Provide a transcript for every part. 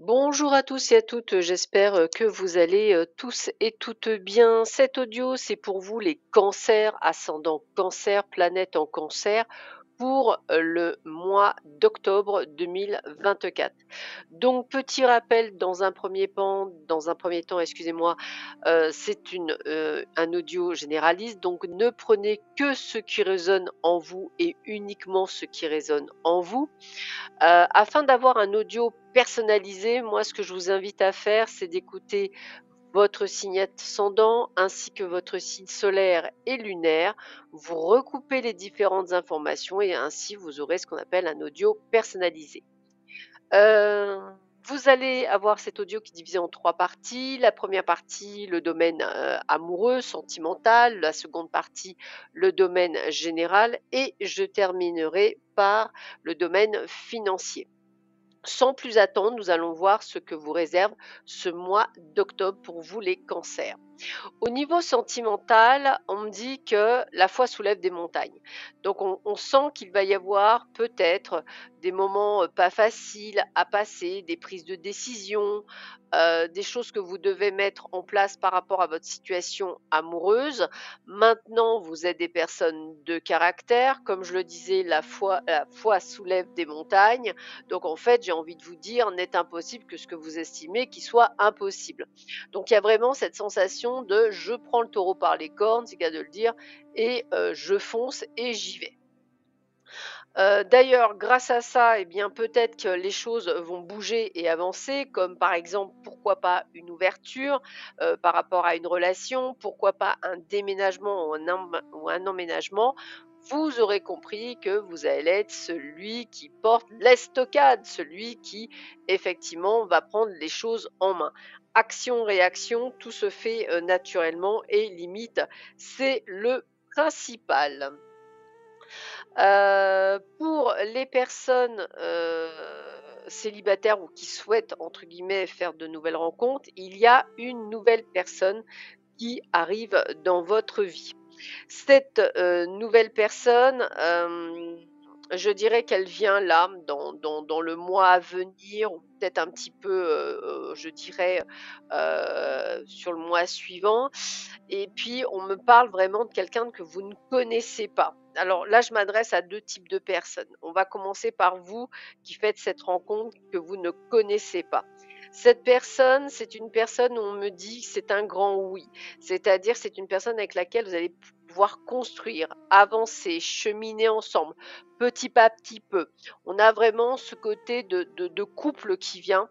Bonjour à tous et à toutes, j'espère que vous allez tous et toutes bien. Cet audio, c'est pour vous les cancers, ascendant cancer, planète en cancer, pour le mois d'octobre 2024. Donc, petit rappel dans un premier temps, excusez-moi, c'est un audio généraliste, donc ne prenez que ce qui résonne en vous et uniquement ce qui résonne en vous. Afin d'avoir un audio personnalisé, moi, ce que je vous invite à faire, c'est d'écouter votre signe ascendant ainsi que votre signe solaire et lunaire. Vous recoupez les différentes informations et ainsi vous aurez ce qu'on appelle un audio personnalisé. Euh, Vous allez avoir cet audio qui est divisé en trois parties. La première partie, le domaine amoureux, sentimental. La seconde partie, le domaine général. Et je terminerai par le domaine financier. Sans plus attendre, nous allons voir ce que vous réserve ce mois d'octobre pour vous les cancers. Au niveau sentimental, on me dit que la foi soulève des montagnes. Donc on sent qu'il va y avoir peut-être des moments pas faciles à passer, des prises de décision, des choses que vous devez mettre en place par rapport à votre situation amoureuse. Maintenant, vous êtes des personnes de caractère. Comme je le disais, la foi soulève des montagnes. Donc en fait, j'ai envie de vous dire, n'est impossible que ce que vous estimez qui soit impossible. Donc il y a vraiment cette sensation de je prends le taureau par les cornes, c'est le cas de le dire, et je fonce et j'y vais. D'ailleurs, grâce à ça, eh bien, peut-être que les choses vont bouger et avancer, comme par exemple, pourquoi pas une ouverture par rapport à une relation, pourquoi pas un déménagement ou un emménagement. Vous aurez compris que vous allez être celui qui porte l'estocade, celui qui effectivement va prendre les choses en main. Action, réaction, tout se fait naturellement et limite, c'est le principal. Pour les personnes célibataires ou qui souhaitent, entre guillemets, faire de nouvelles rencontres, il y a une nouvelle personne qui arrive dans votre vie. Cette nouvelle personne, je dirais qu'elle vient là, dans le mois à venir, ou peut-être un petit peu, je dirais, sur le mois suivant. Et puis, on me parle vraiment de quelqu'un que vous ne connaissez pas. Alors là, je m'adresse à deux types de personnes. On va commencer par vous qui faites cette rencontre que vous ne connaissez pas. Cette personne, c'est une personne où on me dit que c'est un grand oui. C'est-à-dire, c'est une personne avec laquelle vous allez pouvoir construire, avancer, cheminer ensemble, petit à petit peu. On a vraiment ce côté de couple qui vient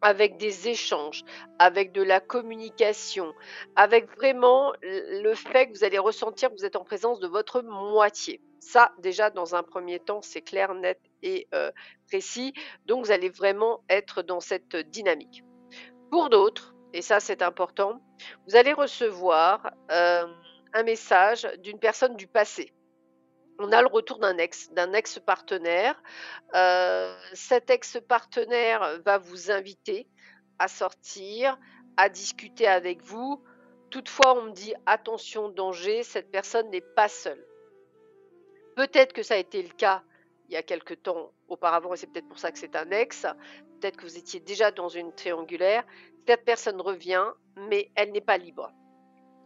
avec des échanges, avec de la communication, avec vraiment le fait que vous allez ressentir que vous êtes en présence de votre moitié. Ça, déjà, dans un premier temps, c'est clair, net et précis. Donc, vous allez vraiment être dans cette dynamique. Pour d'autres, et ça c'est important, vous allez recevoir un message d'une personne du passé. On a le retour d'un ex-partenaire. Cet ex-partenaire va vous inviter à sortir, à discuter avec vous. Toutefois, on me dit attention, danger, cette personne n'est pas seule. Peut-être que ça a été le cas il y a quelque temps auparavant, et c'est peut-être pour ça que c'est un ex. Peut-être que vous étiez déjà dans une triangulaire. Cette personne revient, mais elle n'est pas libre.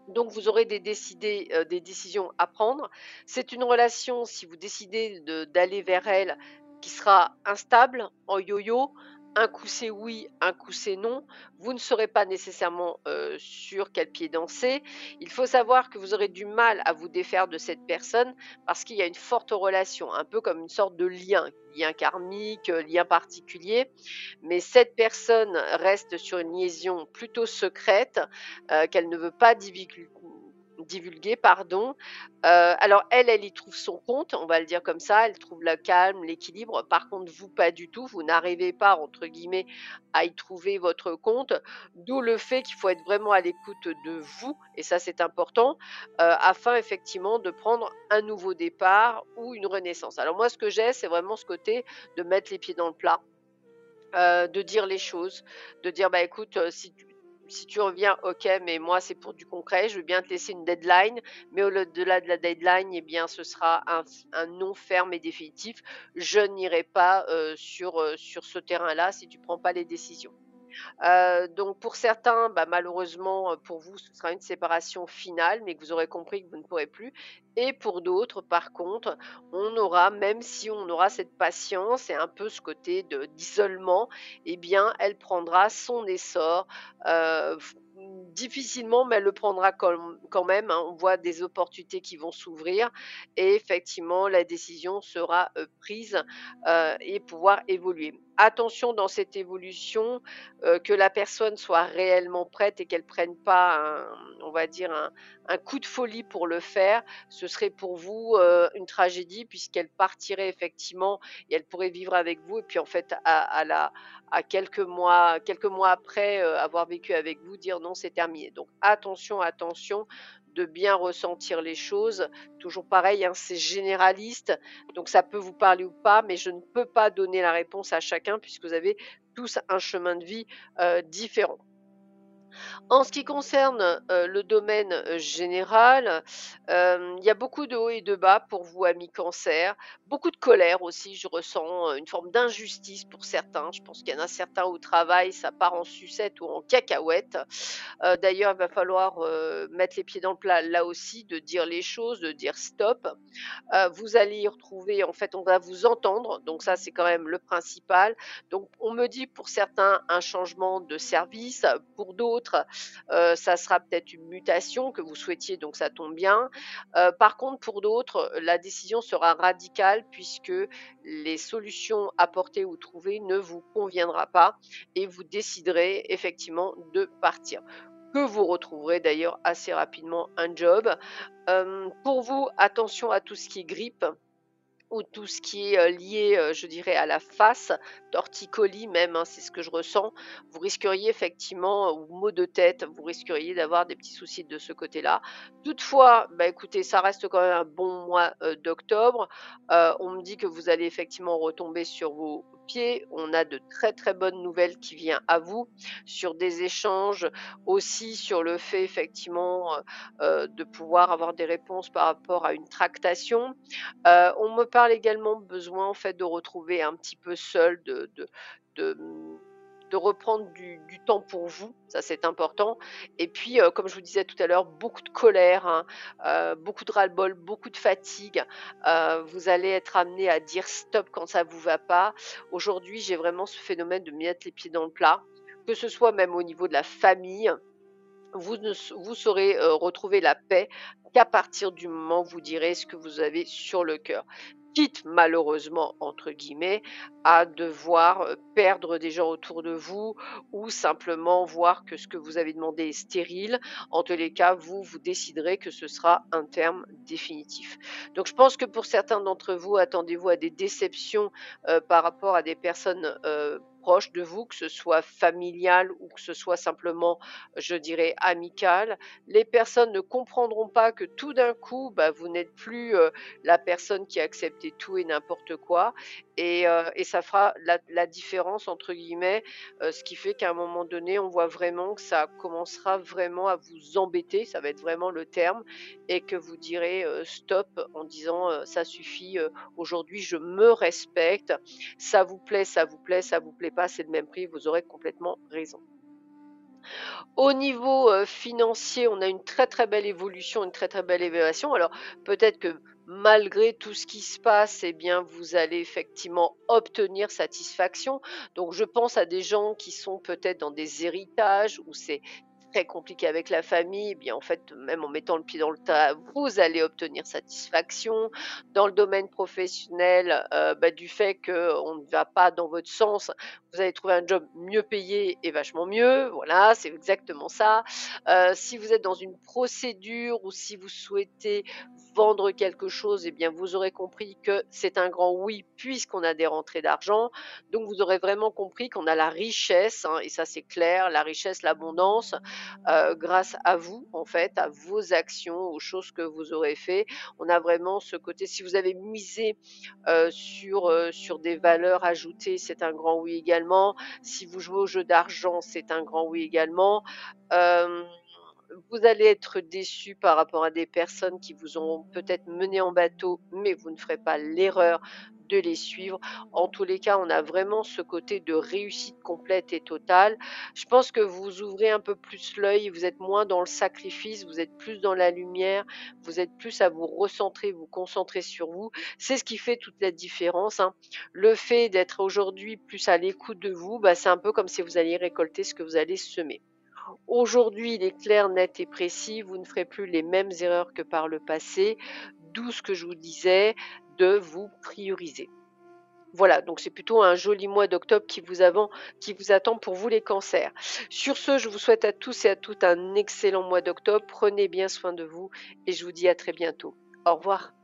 Donc, vous aurez des décisions à prendre. C'est une relation, si vous décidez d'aller vers elle, qui sera instable, en yo-yo. Un coup c'est oui, un coup c'est non. Vous ne serez pas nécessairement sur quel pied danser. Il faut savoir que vous aurez du mal à vous défaire de cette personne parce qu'il y a une forte relation, un peu comme une sorte de lien karmique, lien particulier. Mais cette personne reste sur une liaison plutôt secrète qu'elle ne veut pas divulguer, pardon. Alors elle y trouve son compte, on va le dire comme ça, elle trouve le calme, l'équilibre. Par contre, vous, pas du tout, vous n'arrivez pas, entre guillemets, à y trouver votre compte, d'où le fait qu'il faut être vraiment à l'écoute de vous, et ça c'est important, afin effectivement de prendre un nouveau départ ou une renaissance. Alors moi, ce que j'ai, c'est vraiment ce côté de mettre les pieds dans le plat, de dire les choses, de dire bah écoute, si si tu reviens, OK, mais moi, c'est pour du concret. Je veux bien te laisser une deadline, mais au-delà de la deadline, eh bien, ce sera un non ferme et définitif. Je n'irai pas sur ce terrain-là si tu ne prends pas les décisions. Donc pour certains, bah, malheureusement, pour vous, ce sera une séparation finale, mais que vous aurez compris que vous ne pourrez plus. Et pour d'autres, par contre, on aura, même si on aura cette patience et un peu ce côté d'isolement, eh bien, elle prendra son essor. Difficilement, mais elle le prendra quand même, hein. On voit des opportunités qui vont s'ouvrir et effectivement, la décision sera prise et pouvoir évoluer. Attention dans cette évolution, que la personne soit réellement prête et qu'elle prenne pas on va dire un coup de folie pour le faire, ce serait pour vous une tragédie puisqu'elle partirait effectivement et elle pourrait vivre avec vous et puis en fait à quelques mois après avoir vécu avec vous dire non c'est terminé. Donc attention, attention de bien ressentir les choses. Toujours pareil, hein, c'est généraliste, donc ça peut vous parler ou pas, mais je ne peux pas donner la réponse à chacun puisque vous avez tous un chemin de vie différent. En ce qui concerne le domaine général, il y a beaucoup de hauts et de bas pour vous, amis cancer, beaucoup de colère aussi, je ressens une forme d'injustice pour certains. Je pense qu'il y en a certains au travail, ça part en sucette ou en cacahuète. D'ailleurs, il va falloir mettre les pieds dans le plat là aussi, de dire les choses, de dire stop. Vous allez y retrouver, en fait, on va vous entendre, donc ça c'est quand même le principal. Donc on me dit pour certains un changement de service, pour d'autres ça sera peut-être une mutation que vous souhaitiez, donc ça tombe bien. Par contre pour d'autres, la décision sera radicale puisque les solutions apportées ou trouvées ne vous conviendra pas et vous déciderez effectivement de partir que vous retrouverez d'ailleurs assez rapidement un job. Pour vous, attention à tout ce qui est grippe ou tout ce qui est lié, je dirais, à la face, torticolis même, hein, c'est ce que je ressens. Vous risqueriez effectivement, ou maux de tête, vous risqueriez d'avoir des petits soucis de ce côté-là. Toutefois, bah, écoutez, ça reste quand même un bon mois d'octobre. On me dit que vous allez effectivement retomber sur vos pieds. On a de très très bonnes nouvelles qui viennent à vous sur des échanges, aussi sur le fait effectivement de pouvoir avoir des réponses par rapport à une tractation. On me parle également besoin en fait de retrouver un petit peu seul, de, de reprendre du temps pour vous, ça c'est important. Et puis, comme je vous disais tout à l'heure, beaucoup de colère, hein, beaucoup de ras-le-bol, beaucoup de fatigue. Vous allez être amené à dire stop quand ça vous va pas. Aujourd'hui, j'ai vraiment ce phénomène de mettre les pieds dans le plat, que ce soit même au niveau de la famille. Vous saurez retrouver la paix qu'à partir du moment où vous direz ce que vous avez sur le cœur. Quitte malheureusement, entre guillemets, à devoir perdre des gens autour de vous ou simplement voir que ce que vous avez demandé est stérile. En tous les cas, vous déciderez que ce sera un terme définitif. Donc je pense que pour certains d'entre vous, attendez-vous à des déceptions par rapport à des personnes proches de vous, que ce soit familial ou que ce soit simplement je dirais, amicale. Les personnes ne comprendront pas que tout d'un coup, bah, vous n'êtes plus la personne qui a accepté tout et n'importe quoi. Et ça fera la différence, entre guillemets, ce qui fait qu'à un moment donné, on voit vraiment que ça commencera vraiment à vous embêter, ça va être vraiment le terme, et que vous direz stop en disant ça suffit, aujourd'hui je me respecte, ça vous plaît, ça vous plaît, ça vous plaît pas, c'est le même prix, vous aurez complètement raison. Au niveau, financier, on a une très, très belle évolution, une très, très belle évaluation. Alors peut-être que malgré tout ce qui se passe, eh bien, vous allez effectivement obtenir satisfaction. Donc je pense à des gens qui sont peut-être dans des héritages où c'est très compliqué avec la famille, eh bien en fait, même en mettant le pied dans le tas, vous allez obtenir satisfaction. Dans le domaine professionnel, bah, du fait qu'on ne va pas dans votre sens, vous allez trouver un job mieux payé et vachement mieux. Voilà, c'est exactement ça. Si vous êtes dans une procédure ou si vous souhaitez vendre quelque chose, eh bien, vous aurez compris que c'est un grand oui puisqu'on a des rentrées d'argent. Donc, vous aurez vraiment compris qu'on a la richesse, hein, et ça c'est clair, la richesse, l'abondance, grâce à vous, en fait, à vos actions, aux choses que vous aurez fait. On a vraiment ce côté, si vous avez misé sur des valeurs ajoutées, c'est un grand oui également. Si vous jouez au jeu d'argent, c'est un grand oui également. Hem, vous allez être déçus par rapport à des personnes qui vous ont peut-être mené en bateau, mais vous ne ferez pas l'erreur de les suivre. En tous les cas, on a vraiment ce côté de réussite complète et totale. Je pense que vous ouvrez un peu plus l'œil, vous êtes moins dans le sacrifice, vous êtes plus dans la lumière, vous êtes plus à vous recentrer, vous concentrer sur vous. C'est ce qui fait toute la différence, hein. Le fait d'être aujourd'hui plus à l'écoute de vous, bah, c'est un peu comme si vous alliez récolter ce que vous allez semer. Aujourd'hui, il est clair, net et précis, vous ne ferez plus les mêmes erreurs que par le passé, d'où ce que je vous disais de vous prioriser. Voilà, donc c'est plutôt un joli mois d'octobre qui vous attend pour vous les cancers. Sur ce, je vous souhaite à tous et à toutes un excellent mois d'octobre. Prenez bien soin de vous et je vous dis à très bientôt. Au revoir.